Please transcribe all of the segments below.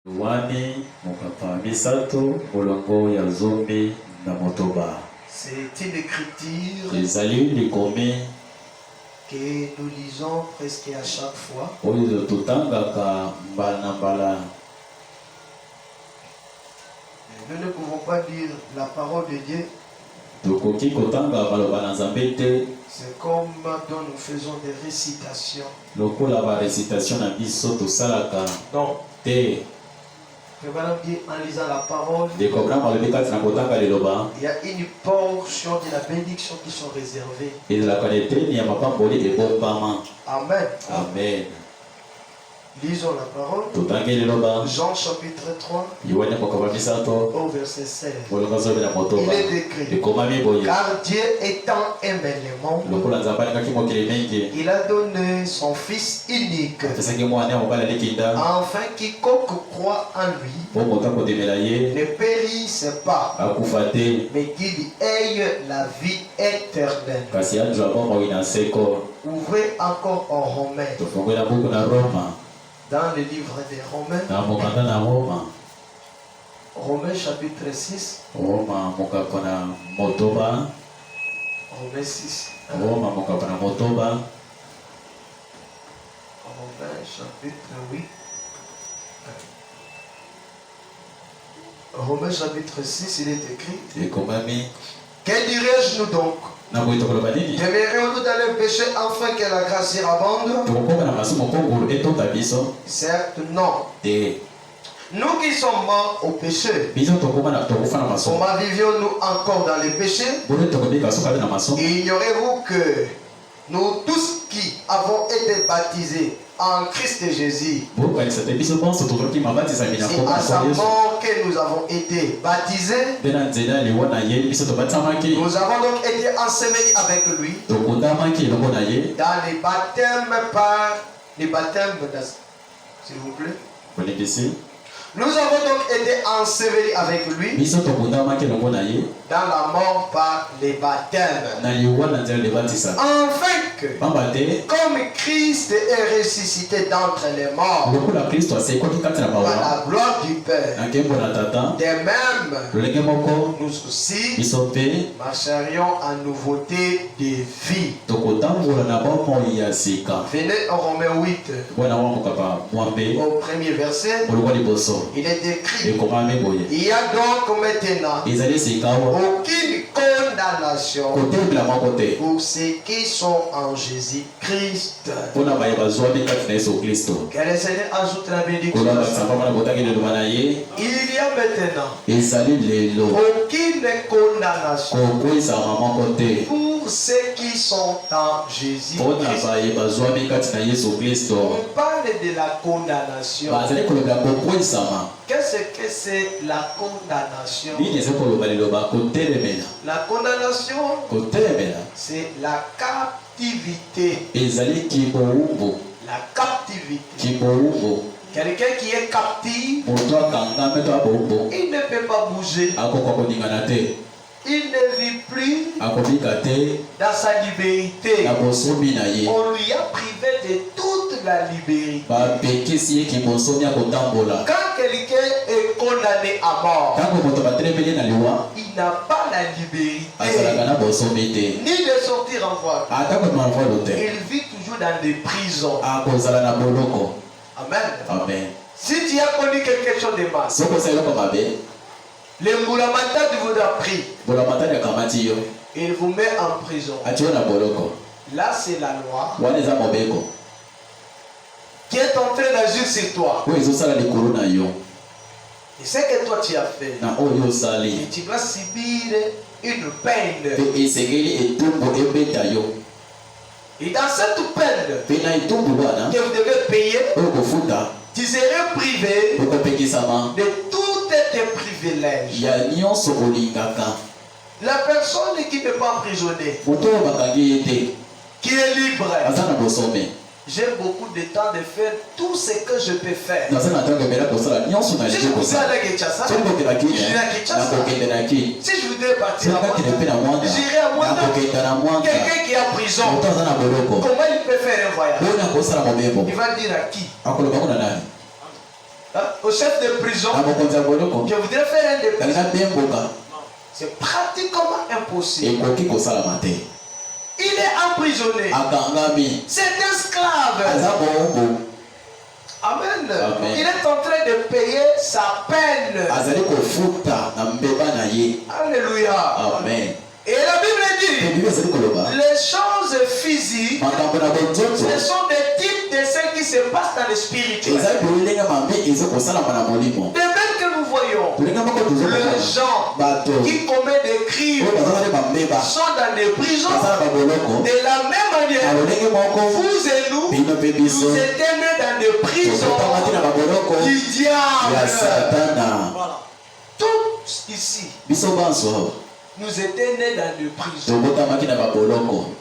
Wani mukapa misato molongo ya zombi na motoba. C'est une écriture Ezali likome que nous lisons presque à chaque fois. oyo totangaka mbala na mbala. Nous ne pouvons pas lire la parole de Dieu. Tokoki kotanga maloba na Nzambe te. C'est comme quand nous faisons des récitations. Lokola ba récitation na biso tosalaka Donc, te. en lisant la parole, De comprendre malobi kati na kotanga liloba. il y a une portion de la bénédiction qui sont réservées. Ezalaka na eteni ya mapamboli ebombama. Amen. Amen. Lisons la parole. Totangi liloba. Jean chapitre 3 Yohane mokapa misato au verset 16. molongo zobe na Il motoba. est écrit: Ekomami boye. car Dieu étant aimé le monde, Lokola Nzambe alingaki mokili mingi. il a donné son Fils unique, Apesaki mwana ya mobali alikinda. afin quiconque croit en lui Po moto akodemela ye ne périsse pas, akufa te, mais qu'il ait la vie éternelle. kasi azwa bomoi na seko. Ouvrez encore en Romains, Tofungwela buku na Roma, dans le livre des Romains, na mokanda na Roma. Romains chapitre 6, Roma mokapa na motoba. Romains 6, Roma mokapa na motoba. Romains chapitre 8, Romains chapitre 6, il est écrit: Ekomami que dirais-je nous donc? na boyi tokoloba nini? Demeurons-nous dans le péché afin que la grâce y abonde? Tokokoka na masumu kongulu etonda biso Certes, non. te. Nous qui sommes morts au péché, Biso tokoka na tokofa na masumu. comment vivions-nous encore dans le péché? Bone tokobika soka na masumu. Ignorez-vous que nous tous qui avons été baptisés en Christ Jésus, Bokanisa te biso bonso tokoki mabatizami na c'est kombo à ya sa Yesu. mort que nous avons été baptisés. Mpe na nzela liwa na ye biso tobatamaki. Nous avons donc été ensevelis avec lui Tokundamaki elongo na ye. dans les baptêmes par les baptêmes s'il vous plaît. Bonekisi. Nous avons donc été ensevelis avec lui Biso tokundamaki elongo na ye. dans la mort par les baptêmes, Na liwa na nzela libatisa. afin que, Pamba te comme Christ est ressuscité d'entre les morts lokola Kristo asekoki kati na par mawa la gloire du Père, na nkembo na Tata, de même lolenge moko nous aussi biso mpe marcherions en nouveauté de vie. tokotambola na bomoi ya sika. Venez en Romains 8 Bwana wa mokapa mwambe au premier verset, molongo liboso. il est écrit: Ekomami boye. il y a donc maintenant Ezali sika awa aucune condamnation kotembela moko te pour ceux qui sont en Jésus-Christ. mpona baye bazwami kati na Yesu Kristo. Que le Seigneur ajoute la bénédiction. Kolanda samba mana botangi liloba na ye. Il y a maintenant Ezali lelo aucune condamnation kokwezama moko te pour ceux qui sont en Jésus-Christ. mpona baye bazwami kati na Yesu Kristo. On parle de la condamnation. Bazali kolobela kokwezama. Qu'est-ce que c'est la condamnation? Nini eza koloba liloba kotelemela? La condamnation, Kotelemela c'est la captivité. ezali kibowumbu. La captivité. Kibowumbu Quelqu'un qui est captif, moto akangami to abowumbu il ne peut pas bouger. akoka koningana te, Il ne vit plus akobika te dans sa liberté. na bosomi na ye. On lui a privé de toute la liberté. Bapekisi ye kibosomi ya kotambola. Quand quelqu'un est condamné à mort, Ntango moto batelemeli na liwa il n'a pas la liberté azalaka na bosomi te, ni de sortir en voie. ata komema mvolo te, Il vit toujours dans des prisons. akozala na boloko. Amen. Amen. Si tu as connu quelque chose de mal, Soko sa eloko mabe le Mboulamata vous a pris, bolamatani akamati yo il vous met en prison. ati yo na boloko. Là, c'est la loi Wana eza mobeko qui est en train d'agir sur toi. oyo ezosala likolo na yo Et ce que toi tu as fait, na oyo et osali tu dois subir une peine. mpe esengeli etumbu ebeta yo. Et dans cette peine Mpe na etumbu wana que vous devez payer, oyo kofuta tu seras privé okopekisama de tous tes privilèges. ya nyonso olingaka. La personne qui n'est pas emprisonnée, Moto oyo bakangi ye te qui est libre, aza na bosome. j'ai beaucoup de temps de faire tout ce que je peux faire. Naza na ntango emela kosala nyonso na Si je lingi vous kosala. allais à Kinshasa, Soki okelaki j'irai à Kinshasa. nakokende na ki. Si je voudrais partir à Soki nakende mpe na Mwanda, mwanga j'irai à Mwanda. nakokenda na mwanga. Quelqu'un qui est en prison, Moto aza na boloko comment il peut faire un voyage? mpona kosala mobembo Il va dire à qui? akoloba ngo na nani? au chef de prison, je voudrais faire un déplacement. C'est pratiquement impossible. Il est emprisonné. C'est un esclave. Amen. Il est en train de payer sa peine. Alléluia. Amen. Et la Bible dit, les choses physiques, ce sont des types de ce qui se passe dans le spirituel. De même que nous voyons, les gens qui commettent des crimes sont dans des prisons. De la même manière, vous et nous, nous étions nés dans des prisons du diable. Tous ici, nous étions nés dans des prisons.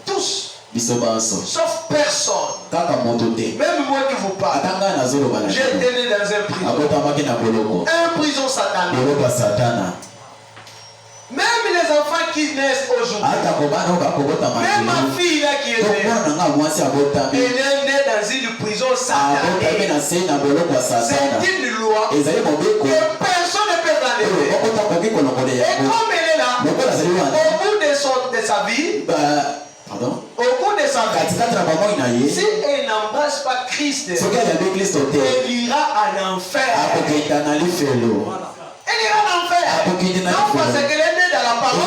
Tous. Sauf personne. Même moi qui vous parle. J'étais né dans un prison. Un prison satanique. Même les enfants qui naissent aujourd'hui. Même ma fille là qui est née. Elle est née dans une prison satanique. C'est une loi que personne ne peut enlever. Et comme elle est là, au bout de sa vie, au cours de sa vie, si elle n'embrasse pas Christ, elle ira en enfer. Elle ira en enfer. Non, parce qu'elle est née dans la parole.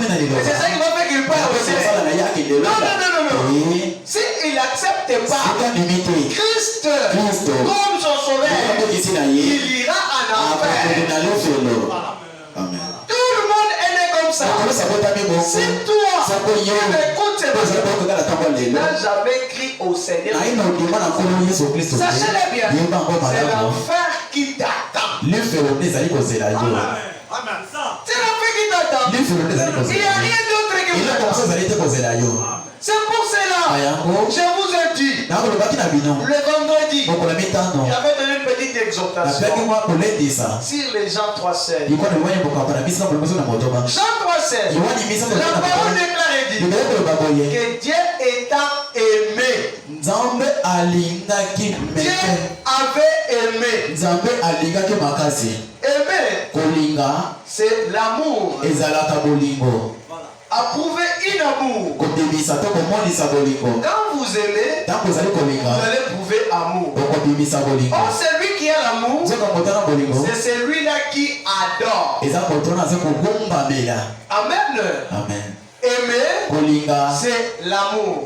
Et c'est ça qui va faire qu'il part au ciel. Non. Si il n'accepte pas Christ comme son sauveur, il ira en enfer. Amen. Tout le monde est né comme ça. Si toi, tu m'écoutes, tu n'as jamais crié au Seigneur. Sachez-le bien, c'est l'enfer qui t'attend. C'est l'enfer qui t'attend. Il n'y a rien d'autre qui vous attend. C'est pour cela, je vous ai dit, le vendredi, j'avais donné une petite exhortation sur les Jean 3,16. Jean 3,16, la parole déclare et dit que Dieu étant aimé, Dieu avait aimé. Aimer, c'est l'amour. Approuver un amour. Quand vous aimez, vous allez prouver amour. Or, celui qui a l'amour, c'est celui-là qui adore. Amen. Aimer, c'est l'amour.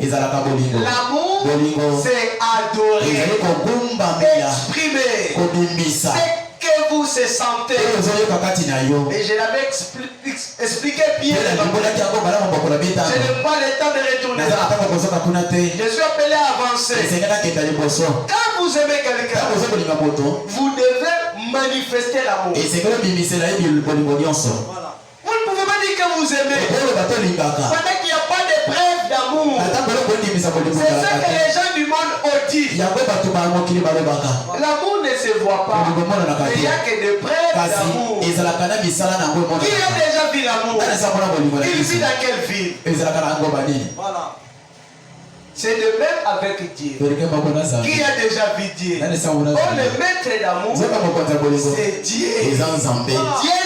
L'amour, c'est adorer, exprimer. C'est que vous se sentez. Et je l'avais expliqué bien. Je n'ai pas le temps de retourner là. Je suis appelé à avancer. Quand vous aimez quelqu'un, vous devez manifester l'amour. Vous ne pouvez pas dire que vous aimez pendant qu'il n'y a pas de preuve d'amour. C'est ça que les gens du monde ont dit. L'amour ne se voit pas. Mais il n'y a que des preuves d'amour. Qui a déjà vu l'amour? Il vit dans quelle ville? Voilà. C'est le même avec Dieu. Qui a déjà vu Dieu? Oh, le maître d'amour, c'est Dieu. Dieu,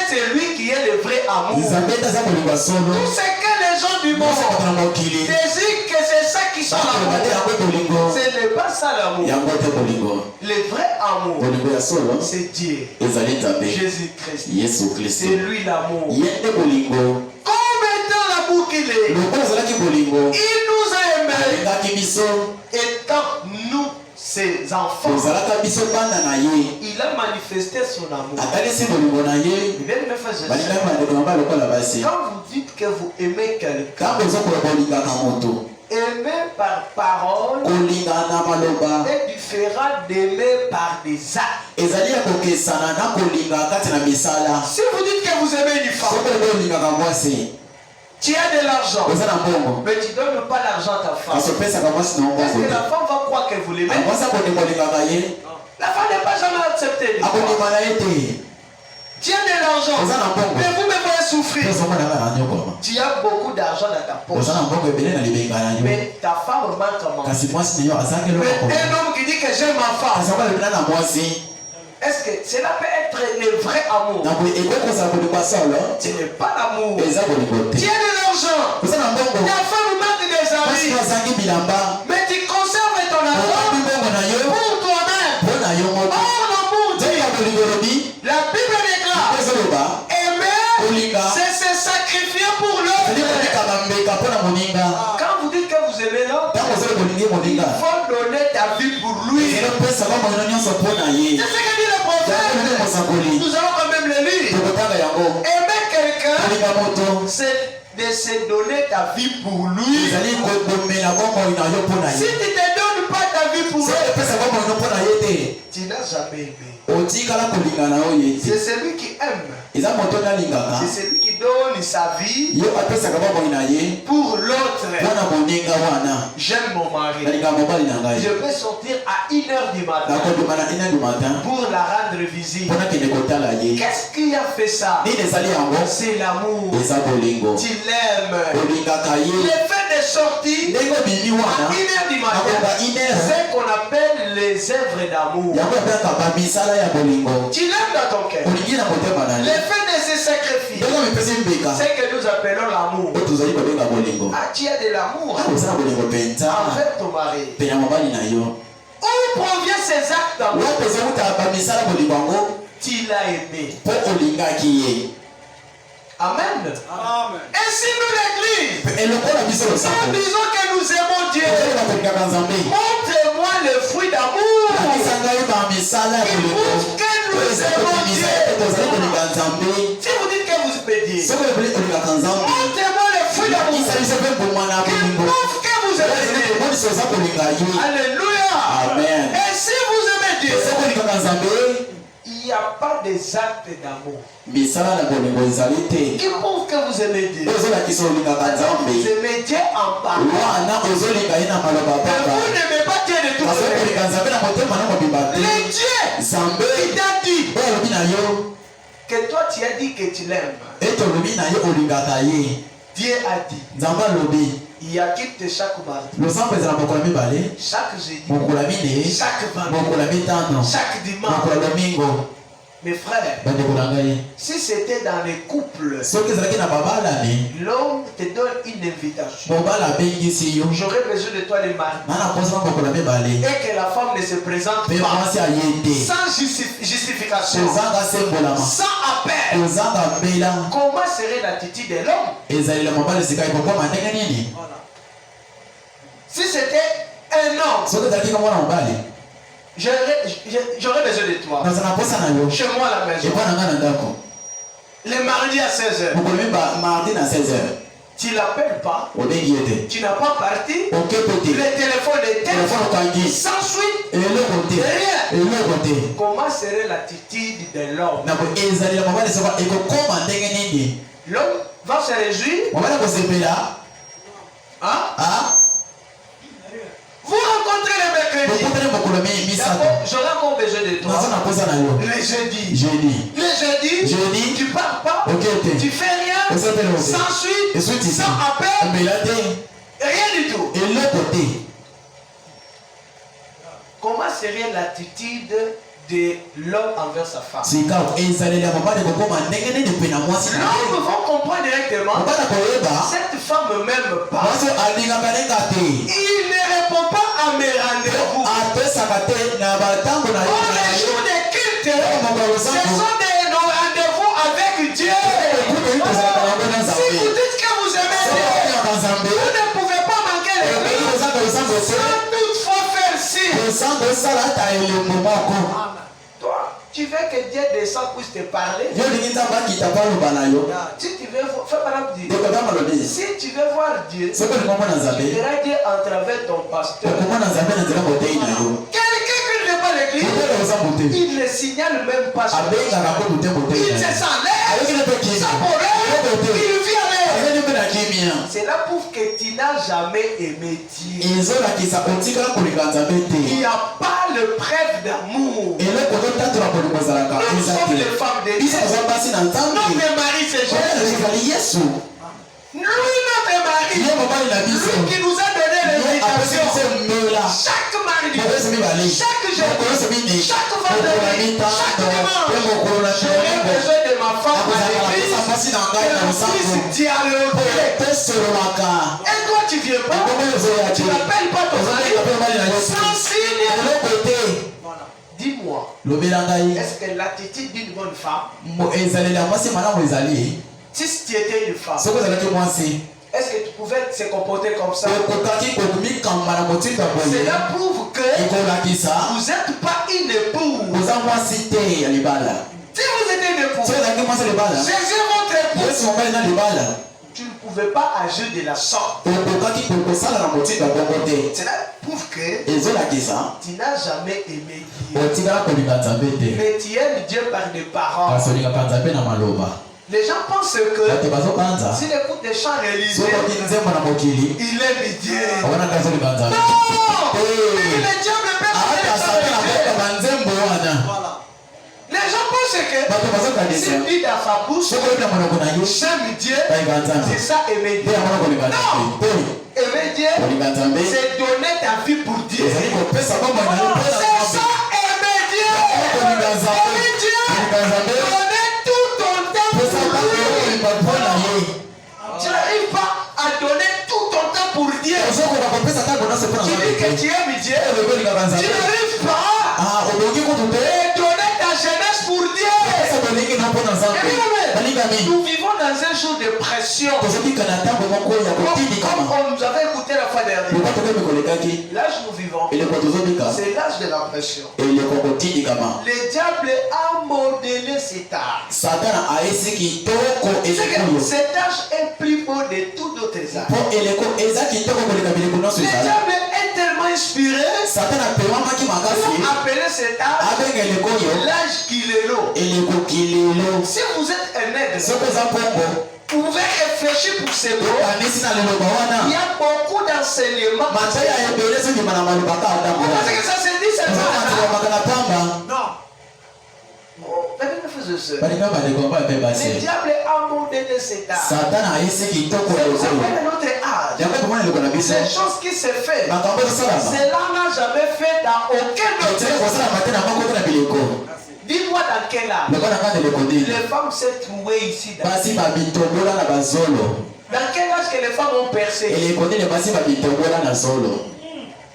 c'est lui qui est le vrai amour. Tout ce que les gens du monde désirent que c'est ça qui sont l'amour. Ce n'est pas ça l'amour. Le vrai amour, c'est Dieu. Jésus-Christ. C'est lui l'amour. Comme étant l'amour qu'il est, il nous a aimés. Étant nous ses enfants, il a manifesté son amour. Quand vous dites que vous aimez quelqu'un, aimer par parole est différent d'aimer par des actes. Si vous dites que vous aimez une femme, tu as de l'argent, mais tu ne donnes pas l'argent à ta femme. Est-ce que la femme va croire que vous l'aimez? La femme n'est pas jamais acceptée. Tu as de l'argent, mais vous me voyez souffrir. Tu as beaucoup d'argent dans ta poche, mais ta femme manque à manger. Mais un homme qui dit que j'aime ma femme, Est-ce que cela peut être le vrai amour? Ce n'est pas l'amour. Tu as de l'argent. Ta femme manque des amis. Mais tu conserves ton argent pour toi-même. Or l'amour dit, la Bible déclare, aimer, c'est se sacrifier pour l'autre. Quand vous dites que vous aimez l'autre, il faut donner ta vie pour lui. C'est ce que dit le prophète. Nous allons quand même le lire. Aimer quelqu'un, c'est de se donner ta vie pour lui. Si tu ne te donnes pas ta vie pour lui, tu n'as jamais aimé. C'est celui qui aime. C'est celui qui donne sa vie pour l'autre. J'aime mon mari. Je peux sortir à 1h du matin pour la rendre visite. Qu'est-ce qui a fait ça? C'est l'amour. Tu l'aimes. Le fait de sortir à 1h du matin, c'est ce qu'on appelle les œuvres d'amour. Tu l'aimes dans ton cœur. Le fait de se sacrifier, c'est que nous appelons l'amour. Ah, tu as de l'amour envers ton mari. Où provient ces actes d'amour? Tu l'as aimé. Amen. Et si nous l'église, nous disons que nous aimons Dieu, montre-moi le fruit d'amour qui prouve que nous aimons Dieu. Si vous dites que vous pédiez, montrez-moi le fruit d'amour qui prouve que vous aimez Dieu. Alléluia. Amen. Et si vous aimez Dieu, il n'y a pas des actes d'amour qui prouvent que vous aimez Dieu. Vous aimez Dieu en parlant. Vous n'aimez pas Dieu de tout cœur. Le Dieu qui t'a dit que toi tu as dit que tu l'aimes. Dieu a dit, il y a quitte chaque mardi, chaque jeudi, chaque vendredi, chaque dimanche. Mes frères, si c'était dans les couples, l'homme te donne une invitation. J'aurais besoin de toi le mardi. Et que la femme ne se présente pas sans justification, sans appel. Comment serait l'attitude de l'homme? Si c'était un homme, j'aurais besoin de toi chez moi à la maison le mardi à 16h. Tu l'appelles pas, tu n'as pas parti, le téléphone est sans suite, rien. Comment serait l'attitude de l'homme? L'homme va se réjouir. Hein? Vous rencontrez le mercredi. J'aurai encore besoin de toi. Le jeudi. Le jeudi, tu pars pas. Tu fais rien. Sans suite. Sans appel. Rien du tout. Comment serait l'attitude de l'homme envers sa femme? L'homme va comprendre directement. Cette femme ne m'aime pas. Il ne répond pas à mes rendez-vous. Les jours de culte, ce sont des rendez-vous avec Dieu. Si vous dites que vous aimez Dieu, vous ne pouvez pas manquer l'église sans toutefois faire ci. Toi, tu veux que Dieu descende puisse te parler. Si tu veux, fais par exemple Dieu. Si tu veux voir Dieu, tu verras Dieu à travers ton pasteur. Quelqu'un qui ne fait pas l'église, il ne signale même pas son pasteur. Il se s'enlève, sans problème, il vit avec. Cela prouve que tu n'as jamais aimé Dieu. Il n'y a pas le preuve d'amour. Nous sommes les femmes de Dieu. Notre mari c'est Jésus. Lui notre mari, lui qui nous a donné l'invitation chaque mardi chaque jeudi, chaque vendredi, chaque dimanche, j'aurai besoin de ma femme à l'église et on puisse dialoguer. Et toi tu viens pas, tu n'appelles pas ton mari, sans signe. Dis-moi, est-ce que l'attitude d'une bonne femme, si tu étais une femme, est-ce que tu pouvais se comporter comme ça? Cela prouve que vous n'êtes pas une épouse. Si vous êtes une épouse, Jésus est votre épouse. Tu ne pouvais pas agir de la sorte. Cela prouve que tu n'as jamais aimé Dieu. Mais tu aimes Dieu par des paroles. Les gens pensent que s'il écoute des chants religieux, il aime Dieu. Non! Le diable peut aimer les gens pensent que s'il dit dans sa bouche, j'aime Dieu, c'est ça aimer Dieu. Non! Aimer Dieu, c'est donner ta vie pour Dieu. C'est ça aimer Dieu. Aimer Dieu, donner tout ton temps pour lui. Tu n'arrives pas à donner tout ton temps pour Dieu. Tu dis que tu aimes Dieu, tu n'arrives pas à donner ta jeunesse pour Dieu. Nous vivons dans un jour de pression. Comme on nous avait écouté la fois dernière. L'âge nous vivons, c'est l'âge de la pression. Le diable a modélé cet âge. Cet âge est plus beau de tous d'autres âges. Le diable est tellement inspiré. On a appelé cet âge l'âge Kilélo. Si vous êtes un nègre, vous pouvez réfléchir pour ces mots. Il y a beaucoup d'enseignements. Vous pensez que ça se dit seulement? Non. Le diable a modélé cet âge. Ça s'appelle notre âge. C'est chose qui se fait. Cela n'a jamais fait dans aucun autre. Dis-moi dans quel âge les femmes s'est trouvées ici. Dans quel âge que les femmes ont percé?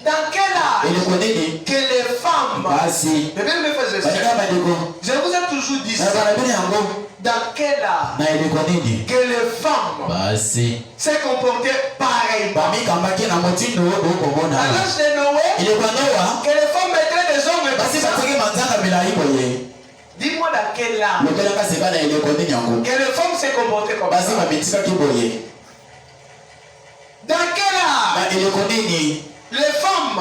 Dans quel âge que les femmes, je vous ai toujours dit ça. Dans quel âge que les femmes s'est comportées pareillement? À l'âge de Noé, que les femmes mettraient des hommes comme ça. Dis-moi dans quel âge que les femmes s'est comportées comme ça. Dans quel âge les femmes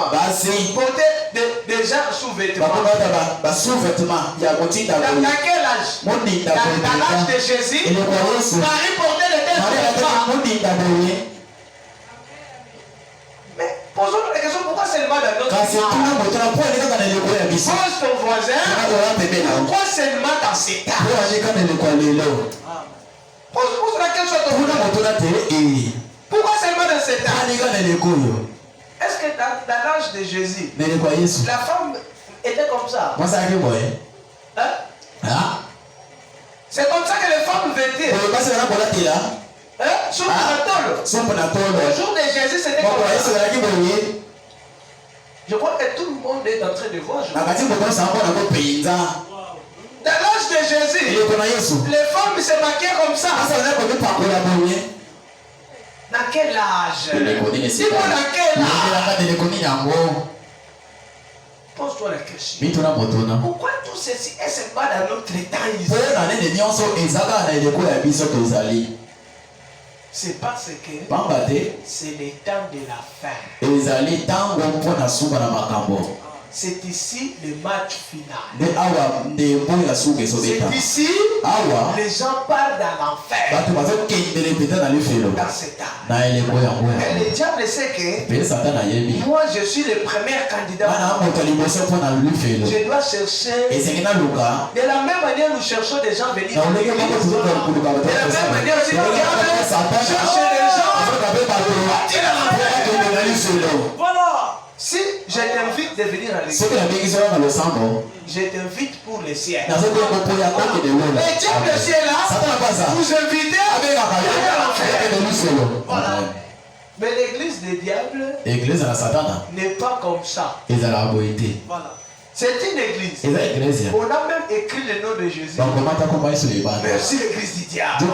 portaient des gens sous-vêtements? Dans quel âge? Dans l'âge de Jésus, Marie portait les têtes de femmes. Mais posons la question, pourquoi seulement dans notre âge? Pose ton voisin, pourquoi seulement dans cet âge? Pose la question à ton voisin, pourquoi seulement dans cet âge? Est-ce que dans l'âge de Jésus, la femme était comme ça? Hein? C'est comme ça que les femmes vêtaient. Le jour de Jésus, c'était comme ça. Je crois que tout le monde est en train de voir. Dans l'âge de Jésus, les femmes se maquillaient comme ça. Dans quel âge? Dis-moi dans quel âge? Pose-toi la question. Pourquoi tout ceci est seulement dans notre temps ici? C'est parce que c'est le temps de la fin. C'est ici le match final. C'est ici les gens partent dans l'enfer. Dans cet âge. Et le diable sait que moi je suis le premier candidat. Je dois chercher. De la même manière nous cherchons des gens venus. De la même manière aussi nous cherchons des gens. Voilà. Si je t'invite de venir à l'église, je t'invite pour le ciel. Et Dieu le ciel là, vous invitez à l'enfer. Voilà. Mais l'église des diables n'est pas comme ça. Voilà. C'est une église. On a même écrit le nom de Jésus. Merci l'église du diable.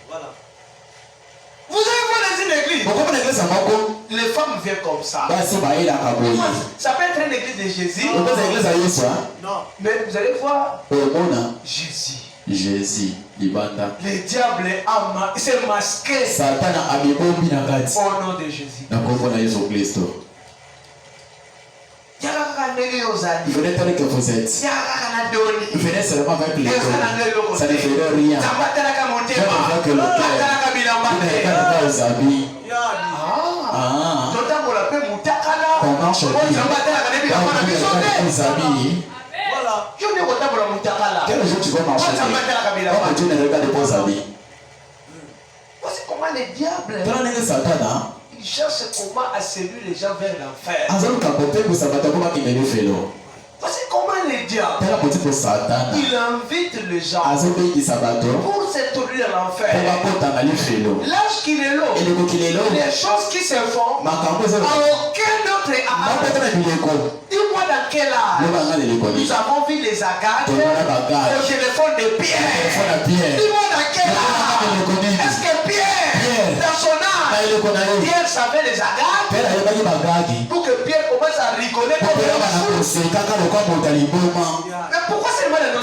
Voilà. Vous allez voir dans une église. Les femmes viennent comme ça. Ça peut être une église de Jésus. Non. Mais vous allez voir Jésus. Jésus, le diable s'est masqué au nom de Jésus. Venez tel que vous êtes. Venez seulement avec les dons. Ça ne fait rien. Je ne vois que le cœur. Vous n'avez pas aux habits. On marche bien. Les habits. Quel jour tu vas marcher? Comment Dieu ne regarde pas aux habits? Voici comment les diables ils cherchent comment à séduire les gens vers l'enfer. Voici comment les diables il invite les gens pour s'introduire à l'enfer. L'âge qu'il est là, les choses qui se font à aucun autre âge. Dis-moi dans quel âge nous avons vu les agates au téléphone de Pierre. Dis-moi dans quel âge. Est-ce que Pierre dans son âge Pierre savait les agates pour que Pierre commence à rigoler comme un fou. Mais pourquoi seulement les noms?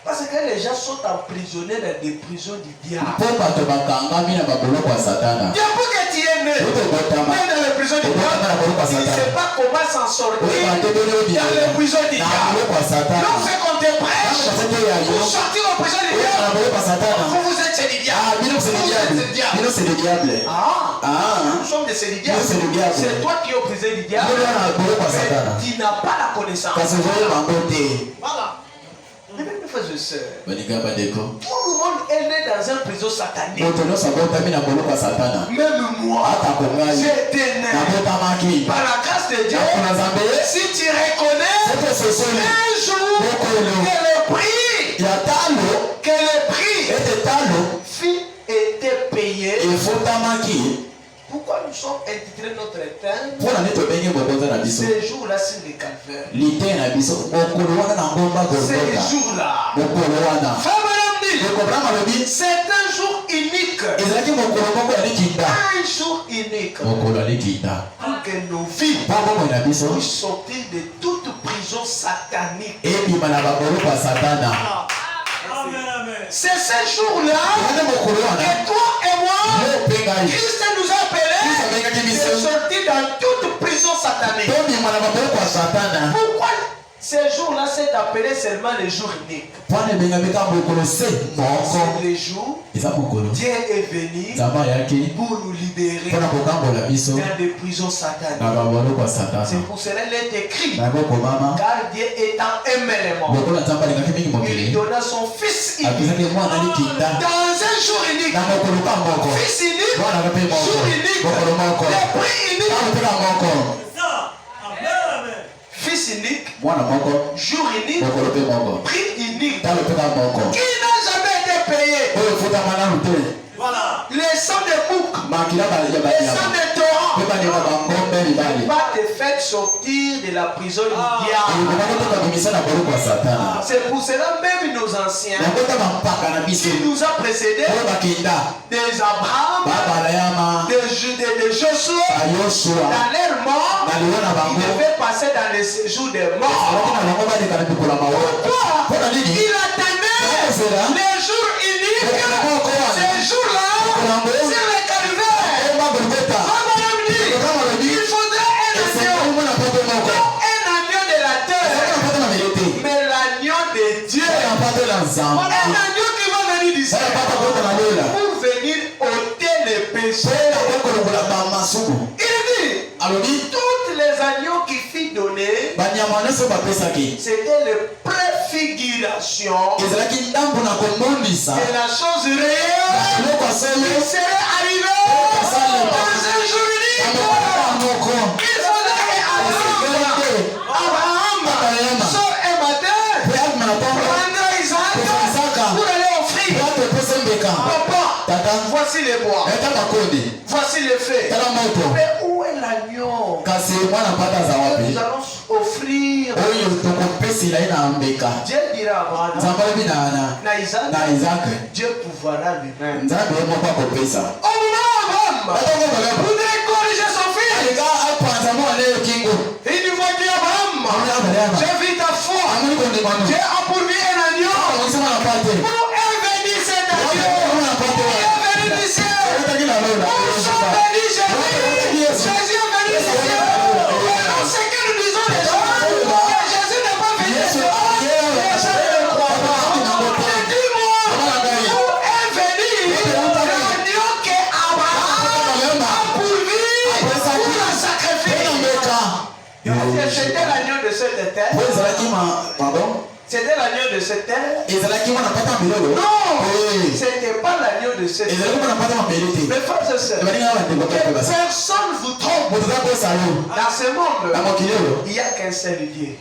Parce que les gens sont emprisonnés dans des prisons du diable. Depuis que tu es né, même dans les prisons du diable, tu ne sais pas comment s'en sortir dans les prisons du diable. Lorsque qu'on te prêche pour sortir aux prisons du diable, vous êtes chez du diable. Vous êtes du diable. Nous sommes des diables. C'est toi qui es au prison du diable. Mais tu n'as pas la connaissance. Voilà. Frères et sœurs, tout le monde est né dans un prison satanique. Même moi, j'étais né par la grâce de Dieu. Si tu reconnais un jour que le prix fut été payé, pourquoi nous sommes intitulés notre thème ces jours-là sur les calvaires? Ces jours-là, c'est un jour unique. Un jour unique. Pour que nos vies puissent sortir de toute prison satanique. C'est ce jour-là que toi et moi, Christ nous a appelés de sortir dans toute prison satanique. Pourquoi ces jours-là c'est appelé seulement les jours uniques? C'est les jours Dieu est venu pour nous libérer dans des prisons sataniques. C'est pour cela qu'il est écrit, car Dieu étant aimé les morts, il donna son fils unique dans un jour unique. Fils unique, jour unique, le prix unique. Fils unique, jour unique, prix unique, qui n'a jamais été payé. Voilà. Les sangs de bouc, les sangs de torrent, pas te faire sortir de la prison du diable. C'est pour cela même nos anciens qui nous a précédés, des Abraham, des Joshua, dans leur mort, ils devaient passer dans les séjours des morts. Pourquoi? Il attendait les jours uniques, ces jours-là, sur les calvaires. Il faudrait un agneau de la terre, mais l'agneau de Dieu. Un agneau qui va venir du ciel pour venir ôter les péchés. Il dit, toutes les agneaux qui furent donnés, c'était les préfigurations de la chose réelle qui serait arrivée dans un jour unique. Abraham sort un matin, prendre Isaac pour aller offrir. Papa, voici les bois. Voici les faits. Mais où est l'agneau? Nous allons offrir. Dieu dira à Abraham, na Isaac, Dieu pourra lui-même. Au moment où Abraham voudrait corriger son fils, il lui voit dire Abraham, j'ai vu ta foi, j'ai apporté un agneau pour bénir cet agneau. Il est venu du ciel. Où sont bénis Jésus? Jésus est venu du ciel. Alors ce que nous disons les gens, que Jésus n'est pas venu du ciel. Les gens ne croient pas. Mais dis-moi, où est venu l'agneau qu'Abraham a pourvu pour le sacrifice? C'était l'agneau de cette terre. C'était l'agneau de cette terre. Non, c'était pas l'agneau de cette terre. Mais frères et sœurs, que personne vous trompe. Dans ce monde, il n'y a qu'un seul Dieu.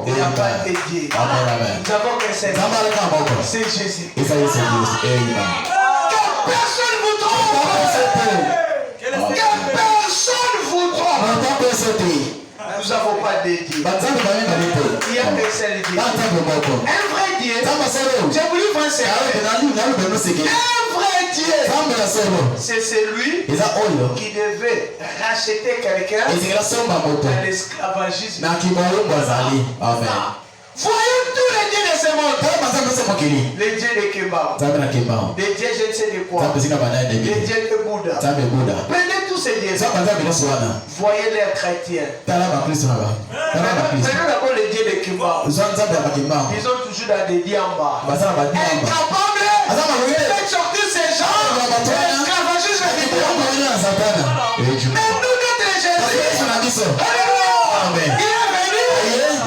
Il n'y a pas de Dieu. Nous avons qu'un seul Dieu. C'est Jésus. Que personne vous trompe. Que personne vous trompe. Nous n'avons pas de Dieu. Il y a qu'un seul Dieu. Un vrai Dieu. J'ai voulu penser. Un vrai Dieu. C'est celui qui devait racheter quelqu'un dans l'esclavagisme. Voyons tous les dieux de ce monde. Les dieux de Kemba. Les dieux je ne sais de quoi. Les dieux de Bouddha. Prenez tous ces dieux. Voyez les chrétiens. Prenez d'abord les dieux de Kemba. Ils ont toujours des dieux en bas. Incapables de sortir ces gens de l'esclavagisme. Mais nous, notre Jésus, il est venu,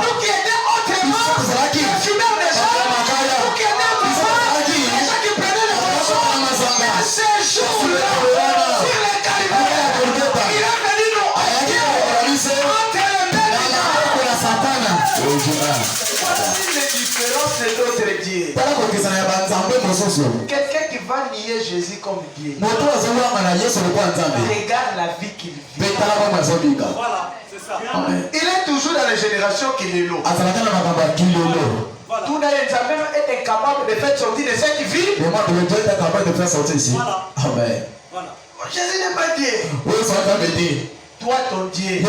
nous qui étions autrement, qui fumèrent des gens, nous qui étaient pauvres, des gens qui prenaient les poissons. Et ces jours-là, sur les calvaires, il est venu nous haïr entre les mains de Satan. Voici les différences de d'autres dieux. Quelqu'un qui va nier Jésus comme Dieu, regarde la vie qu'il vit. Voilà, c'est ça. Il est toujours dans les générations qu'il est là. Tout le monde est incapable de faire sortir de ceux qui vivent. Voilà. Amen. Voilà. Jésus n'est pas Dieu. Toi, ton Dieu,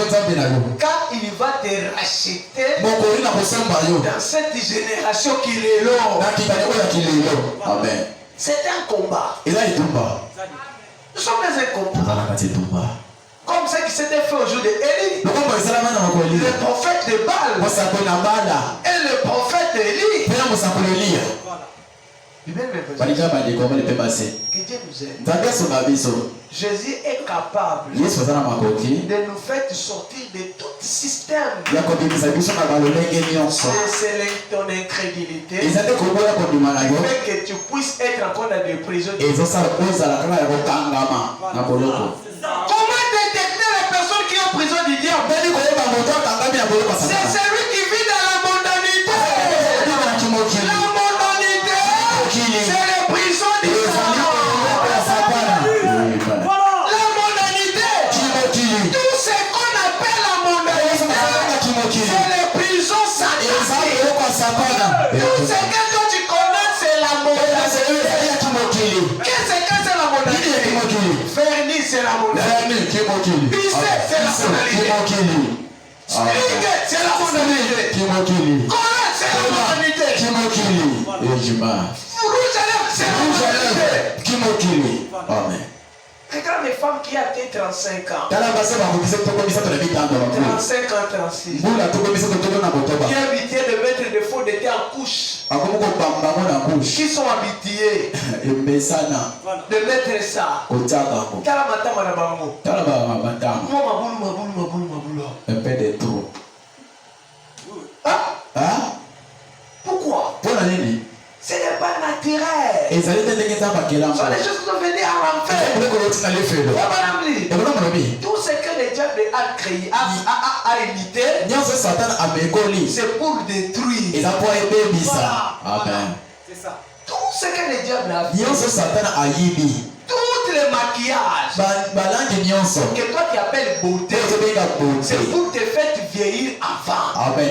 quand il va te racheter dans cette génération qu'il est là, c'est un combat. Nous sommes dans un combat. Comme ce qui s'était fait au jour de Élie. Le prophète de Baal et le prophète Élie. Que Dieu nous aide. Jésus est capable de nous faire sortir de tout système. C'est ton incrédulité qui fait que tu puisses être encore dans des prisons. Comment détecter les personnes qui sont en prison du diable? C'est celui qui vit dans la mondanité. La mondanité, c'est les prisons du Satan. La mondanité, tout ce qu'on appelle la mondanité, c'est les prisons sataniques. Tout ce que toi tu connais, c'est la mondanité. Qu'est-ce que c'est la mondanité? Vernis, c'est la mondanité. Pisser, c'est la mondanité. String, c'est la mondanité. Colère, c'est la mondanité. Rouge à lèvres, c'est la mondanité. Amen. Regarde les femmes qui ont 35 ans. 35 ans, 36. Qui ont habitué de mettre des faux d'été en couche. Qui sont habitués de mettre ça. Un peu de trop. Pourquoi? Ce n'est pas naturel. Ce sont des choses qui sont venues à l'enfer. Tout ce diable a créé, a imité, c'est pour détruire. Voilà. Amen. C'est ça. Tout ce que le diable a fait, toutes les maquillages que toi tu appelles beauté, c'est pour te faire vieillir avant. Amen.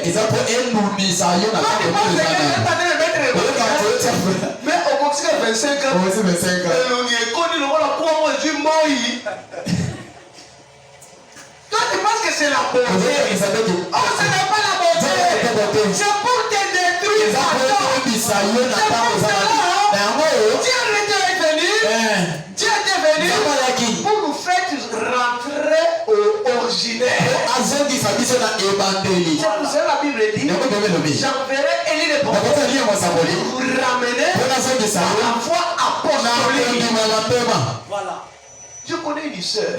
Mais au bout de 25 ans, on est connu le rôle pour moi du moi. Toi tu penses que c'est la beauté. Oh, ce n'est pas la beauté. C'est pour te détruire. Dieu est venu pour nous faire rentrer au originaire. C'est pour ça la Bible dit, j'enverrai Élie le prophète pour vous ramener à la foi apostolique. Voilà. Je connais une soeur.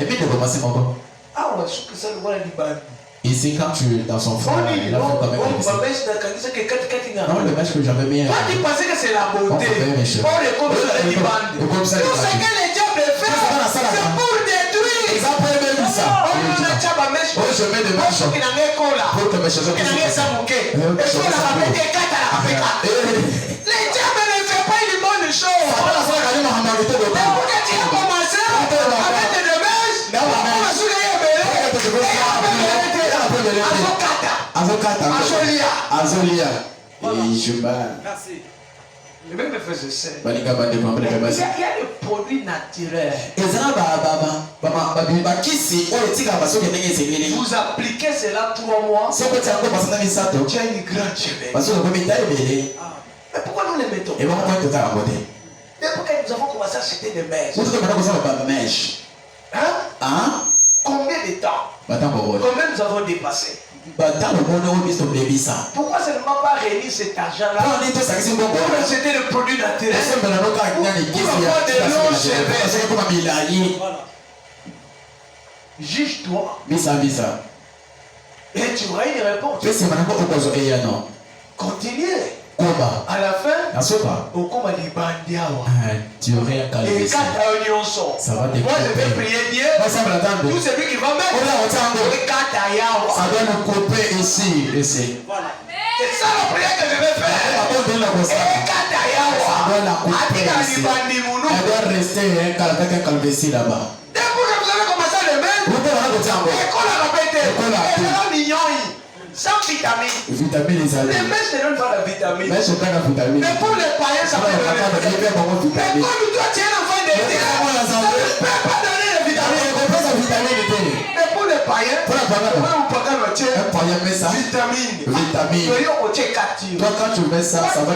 Ah ouais, je sais que ça le voit la Ici, quand tu es dans son front, il a fait quand même non, le match que j'avais mis. Toi, tu pensais que c'est la beauté. Tout ce que les diables fait, c'est pour détruire. Je mets des mèches pour que mes cheveux puissent les diables ne font pas une bonne chose. Pourquoi tu as commencé à mettre des mèches? Azolia. Et je bats. Merci. Le même frère et sœurs. Il y a des produits naturels. Vous appliquez cela 3 mois. Tu as une grande cheveux. Mais pourquoi nous les mettons? Mais pourquoi nous avons commencé à acheter des mèches? Hein? Combien de temps? Combien nous avons dépassé? Pourquoi seulement pas réunir cet argent-là pour acheter le produit naturel? Pour avoir des longs cheveux. Juge-toi. Et tu auras une réponse. Continuez. À la fin, au combat du bandiawa. Tu aurais un calme. Ça va moi je vais prier Dieu. Tout celui qui va mettre. Ça doit nous couper ici. Voilà. C'est ça la prière que je vais faire. Ça doit la couper ici. Elle doit rester avec un calvitie là-bas. Dès que vous avez commencé à le mettre, l'école a répété. Sans vitamine. Les mèches ne donnent pas la vitamine. Mais pour les païens, ça peut donner la vitamine. Mais comme toi, tu es l'enfant de Dieu, ça ne peut pas donner la vitamine. Mais pour les païens, vitamine. Toi, quand tu mets ça, ça va